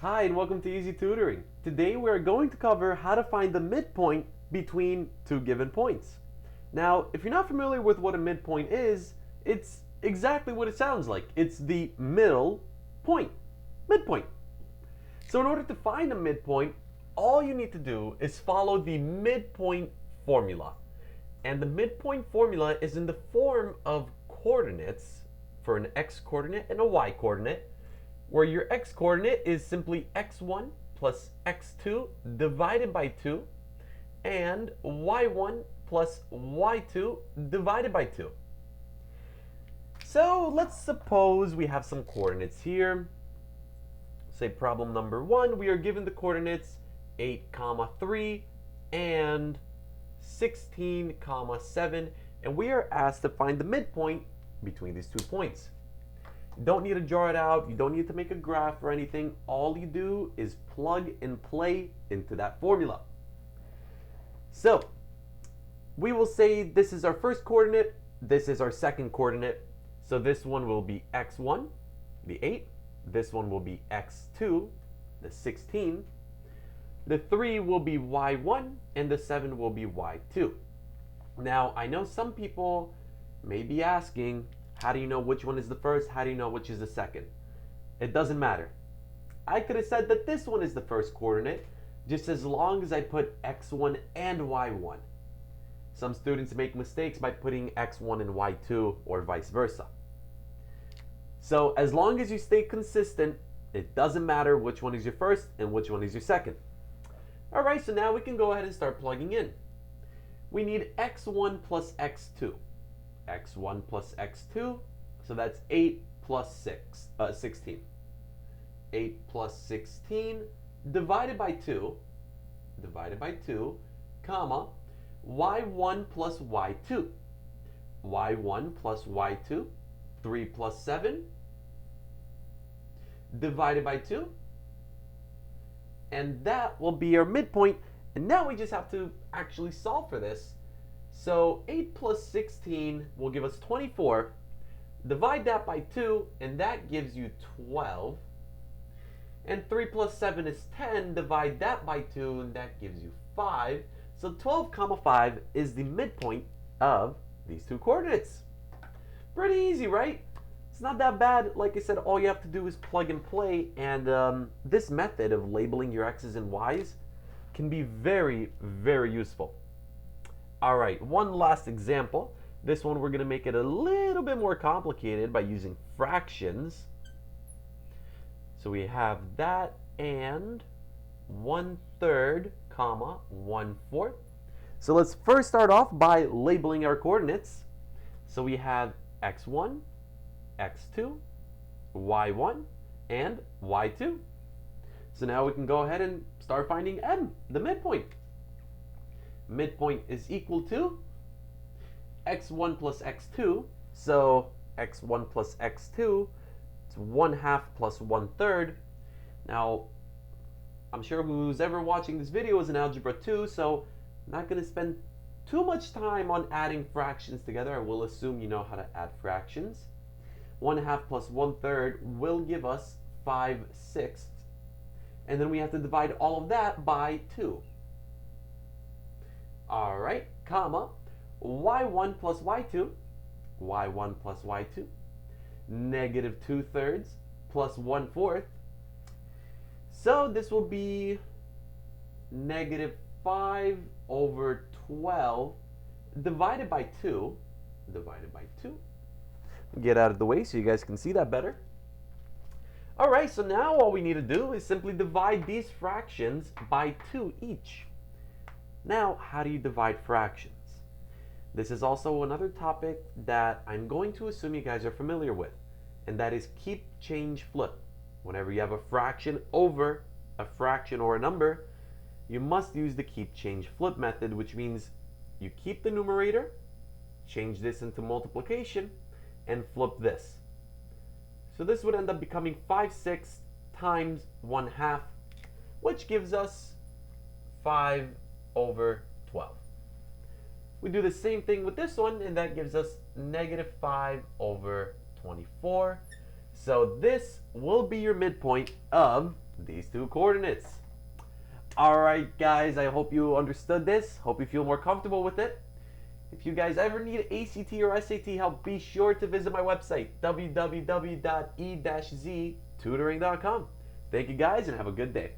Hi and welcome to E-ZTutoring. Today we are going to cover how to find the midpoint between two given points. Now, if you're not familiar with what a midpoint is, it's exactly what it sounds like. It's the middle point, midpoint. So in order to find a midpoint, all you need to do is follow the midpoint formula. And the midpoint formula is in the form of coordinates for an x coordinate and a y coordinate, where your x coordinate is simply x1 plus x2 divided by 2 and y1 plus y2 divided by 2. So let's suppose we have some coordinates here. Say problem number 1, we are given the coordinates 8, 3 and 16, 7, and we are asked to find the midpoint between these 2 points. You don't need to draw it out, you don't need to make a graph or anything. All you do is plug and play into that formula. So we will say this is our first coordinate, this is our second coordinate. So this one will be x1, the 8. This one will be x2, the 16. The 3 will be y1, and the 7 will be y2. Now, I know some people may be asking, how do you know which one is the first? How do you know which is the second? It doesn't matter. I could have said that this one is the first coordinate, just as long as I put x1 and y1. Some students make mistakes by putting x1 and y2 or vice versa. So as long as you stay consistent, it doesn't matter which one is your first and which one is your second. All right, so now we can go ahead and start plugging in. We need x1 plus x2. x1 plus x2, so that's 8 plus 16. 8 plus 16 divided by 2, comma, y1 plus y2. y1 plus y2, 3 plus 7, divided by 2. And that will be our midpoint. And now we just have to actually solve for this. So 8 plus 16 will give us 24. Divide that by 2, and that gives you 12. And 3 plus 7 is 10. Divide that by 2, and that gives you 5. So 12, 5 is the midpoint of these two coordinates. Pretty easy, right? It's not that bad. Like I said, all you have to do is plug and play. And this method of labeling your x's and y's can be very, very useful. All right, one last example. This one we're going to make it a little bit more complicated by using fractions. So we have that and 1/3, 1/4. So let's first start off by labeling our coordinates. So we have x1, x2, y1, and y2. So now we can go ahead and start finding m, the midpoint. Midpoint is equal to x1 plus x2. So x1 plus x2, it's 1/2 plus 1/3. Now, I'm sure who's ever watching this video is in Algebra 2, so I'm not going to spend too much time on adding fractions together. I will assume you know how to add fractions. 1/2 plus 1/3 will give us 5/6. And then we have to divide all of that by 2. All right, comma, y1 plus y2, y1 plus y2, negative 2/3 plus 1/4. So this will be negative 5/12 divided by 2, Get out of the way so you guys can see that better. All right, so now all we need to do is simply divide these fractions by 2 each. Now, how do you divide fractions? This is also another topic that I'm going to assume you guys are familiar with, and that is keep, change, flip. Whenever you have a fraction over a fraction or a number, you must use the keep, change, flip method, which means you keep the numerator, change this into multiplication, and flip this. So this would end up becoming 5/6 times 1/2, which gives us 5/12. We do the same thing with this one, and that gives us negative 5/24. So this will be your midpoint of these two coordinates. Alright guys, I hope you understood this. Hope you feel more comfortable with it. If you guys ever need ACT or SAT help, be sure to visit my website, www.e-ztutoring.com. Thank you guys and have a good day.